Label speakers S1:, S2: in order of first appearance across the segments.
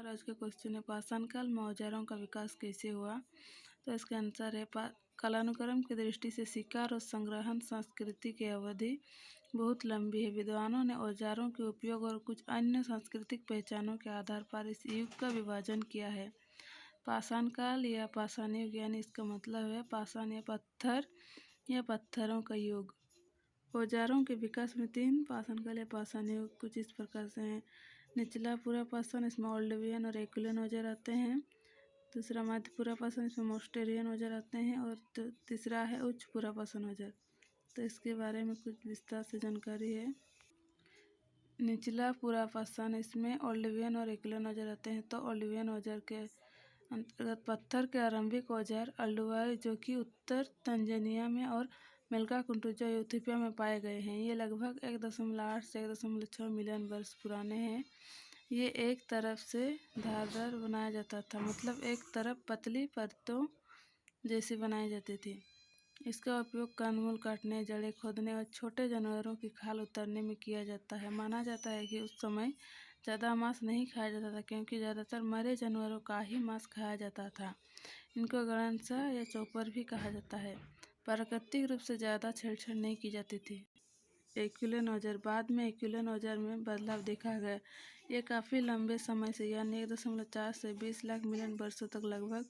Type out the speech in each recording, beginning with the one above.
S1: आज का क्वेश्चन है पाषाण काल में औजारों का विकास कैसे हुआ। तो इसका आंसर है कालानुक्रम की दृष्टि से शिकार और संग्रहण संस्कृति की अवधि बहुत लंबी है। विद्वानों ने औजारों के उपयोग और कुछ अन्य सांस्कृतिक पहचानों के आधार पर इस युग का विभाजन किया है। पाषाण काल या पाषाण युग यानी इसका मतलब है पाषाण या पत्थर या पत्थरों का युग। औजारों के विकास में 3 पाषाण काल या पाषाण युग कुछ इस प्रकार से हैं। निचला पूरा पाषाण, इसमें ओल्डवियन और एक्विलियन औजार आते हैं। दूसरा मध्य पूरा पाषाण, इसमें मोस्टेरियन औजार आते हैं। और तीसरा है उच्च पूरा पाषाण औजार। तो इसके बारे में कुछ विस्तार से जानकारी है। निचला पूरा पाषाण, इसमें ओल्डवियन और एक्विलियन औजार आते हैं। तो ओल्डवियन औजार के अंतर्गत पत्थर के आरंभिक औजार अल्डुआई, जो कि उत्तर तंजानिया में, और मेलकाकुंटू जो इथियोपिया में पाए गए हैं। ये लगभग 1.8 से 1.6 मिलियन वर्ष पुराने हैं। ये एक तरफ से धारदार बनाया जाता था, मतलब एक तरफ पतली परतों जैसी बनाई जाती थी। इसका उपयोग कंदमूल काटने, जड़ें खोदने और छोटे जानवरों की खाल उतारने में किया जाता है। माना जाता है कि उस समय ज़्यादा मांस नहीं खाया जाता था, क्योंकि ज़्यादातर मरे जानवरों का ही मांस खाया जाता था। इनको गणनसा या चॉपर भी कहा जाता है। प्राकृतिक रूप से ज़्यादा छेड़छाड़ नहीं की जाती थी। एक्विलियन औजार, बाद में एक्विलियन औजार में बदलाव देखा गया। ये काफ़ी लंबे समय से यानी 1.4 से 20 लाख मिलियन वर्षों तक लगभग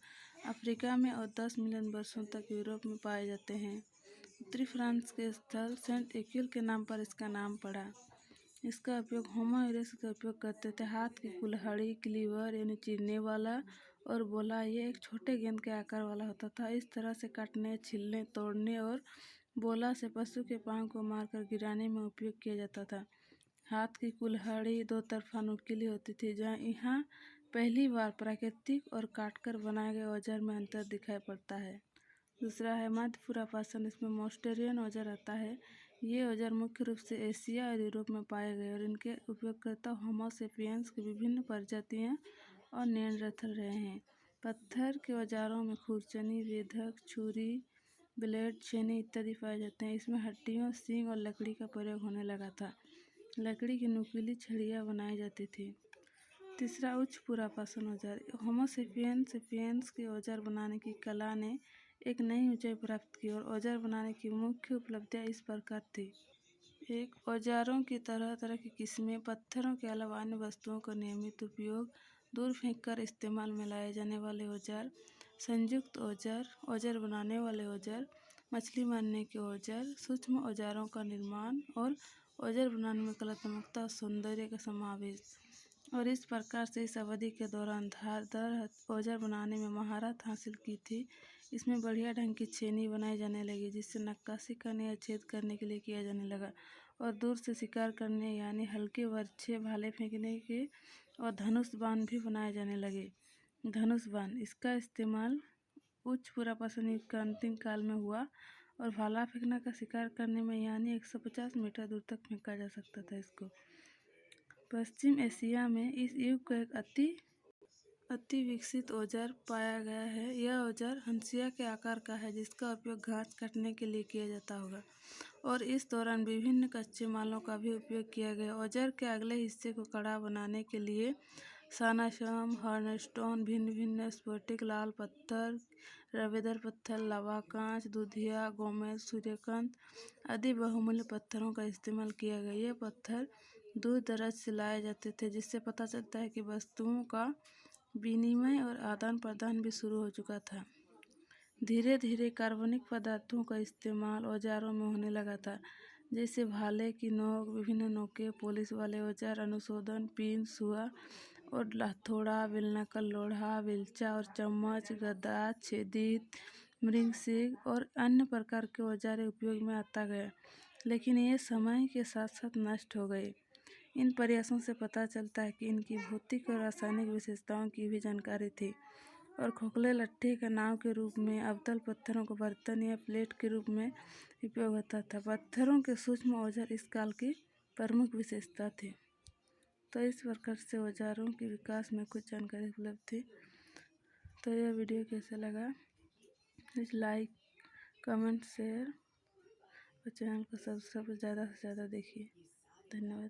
S1: अफ्रीका में और 10 मिलियन वर्षों तक यूरोप में पाए जाते हैं। उत्तरी फ्रांस के स्थल सेंट एक्विल के नाम पर इसका नाम पड़ा। इसका उपयोग होमो इरेक्टस का उपयोग करते थे। हाथ की कुल्हाड़ी, क्लीवर यानी चीरने वाला, और बोला ये एक छोटे गेंद के आकार वाला होता था। इस तरह से काटने, छीलने, तोड़ने और बोला से पशु के पांव को मारकर गिराने में उपयोग किया जाता था। हाथ की कुल्हाड़ी 2 तरफा नुकीली होती थी, जहाँ यहाँ पहली बार प्राकृतिक और काटकर बनाए गए औजार में अंतर दिखाई पड़ता है। दूसरा है मध्य पूरा पाषाण, इसमें मोस्टेरियन औजार आता है। ये औजार मुख्य रूप से एशिया और यूरोप में पाए गए और इनके उपयोगकर्ता होमो सेपियंस की विभिन्न प्रजातियां और निएंडरथल रहे हैं। पत्थर के औजारों में खुरचनी, वेधक, छुरी, ब्लेड, छेनी इत्यादि पाए जाते हैं। इसमें हड्डियों, सींग और लकड़ी का प्रयोग होने लगा था। लकड़ी की नुकीली छड़ियाँ बनाई जाती थी। तीसरा उच्च पूरा पाषाण औजार, होमो सेपियंस के औजार बनाने की कला ने एक नई ऊंचाई प्राप्त की और औजार बनाने की मुख्य उपलब्धियां इस प्रकार थी। एक, औजारों की तरह तरह की किस्में। पत्थरों के अलावा अन्य वस्तुओं का नियमित उपयोग, दूर फेंककर इस्तेमाल में लाए जाने वाले औजार, संयुक्त औजार, औजार बनाने वाले औजार, मछली मारने के औजार, सूक्ष्म औजारों का निर्माण और औजार बनाने में कलात्मकता और सौंदर्य का समावेश। और इस प्रकार से इस अवधि के दौरान धारदार औजार बनाने में महारत हासिल की थी। इसमें बढ़िया ढंग की छेनी बनाई जाने लगी, जिससे नक्काशी करने या छेद करने के लिए किया जाने लगा। और दूर से शिकार करने यानी हल्के बर्छे, भाले फेंकने के और धनुष बाण भी बनाए जाने लगे। धनुष बाण, इसका इस्तेमाल उच्च पूरा पाषाण युग का अंतिम काल में हुआ और भाला फेंकना का शिकार करने में, यानी 150 मीटर दूर तक फेंका जा सकता था इसको। पश्चिम एशिया में इस युग का एक अति विकसित औजार पाया गया है। यह औजार हंसिया के आकार का है, जिसका उपयोग घास काटने के लिए किया जाता होगा। और इस दौरान विभिन्न कच्चे मालों का भी उपयोग किया गया। औजार के अगले हिस्से को कड़ा बनाने के लिए सानाशम, हर्नस्टोन, भिन्न भिन्न स्फटिक, लाल पत्थर, रवेदर पत्थर, लावा कांच, दूधिया, गोमेज, सूर्यकांत आदि बहुमूल्य पत्थरों का इस्तेमाल किया गया। ये पत्थर दूर दराज से लाए जाते थे, जिससे पता चलता है कि वस्तुओं का विनिमय और आदान प्रदान भी शुरू हो चुका था। धीरे धीरे कार्बनिक पदार्थों का इस्तेमाल औजारों में होने लगा था, जैसे भाले की नोक, विभिन्न नोकें, पॉलिश वाले औजार, अनुशोधन, पिन, सुआ और हथौड़ा, बेलनाकर लोढ़ा, बेलचा और चम्मच, गदा, छेदित, मृग सींग और अन्य प्रकार के औजार उपयोग में आता गया, लेकिन ये समय के साथ साथ नष्ट हो गए। इन प्रयासों से पता चलता है कि इनकी भौतिक और रासायनिक विशेषताओं की भी जानकारी थी। और खोखले लट्ठे का नाव के रूप में, अवतल पत्थरों को बर्तन या प्लेट के रूप में उपयोग होता था। पत्थरों के सूक्ष्म औजार इस काल की प्रमुख विशेषता थी। तो इस प्रकार से औजारों के विकास में कुछ जानकारी उपलब्ध थी। तो यह वीडियो कैसा लगा, प्लीज़ लाइक, कमेंट, शेयर और चैनल को सब्सक्राइब ज़्यादा से ज़्यादा देखिए। धन्यवाद।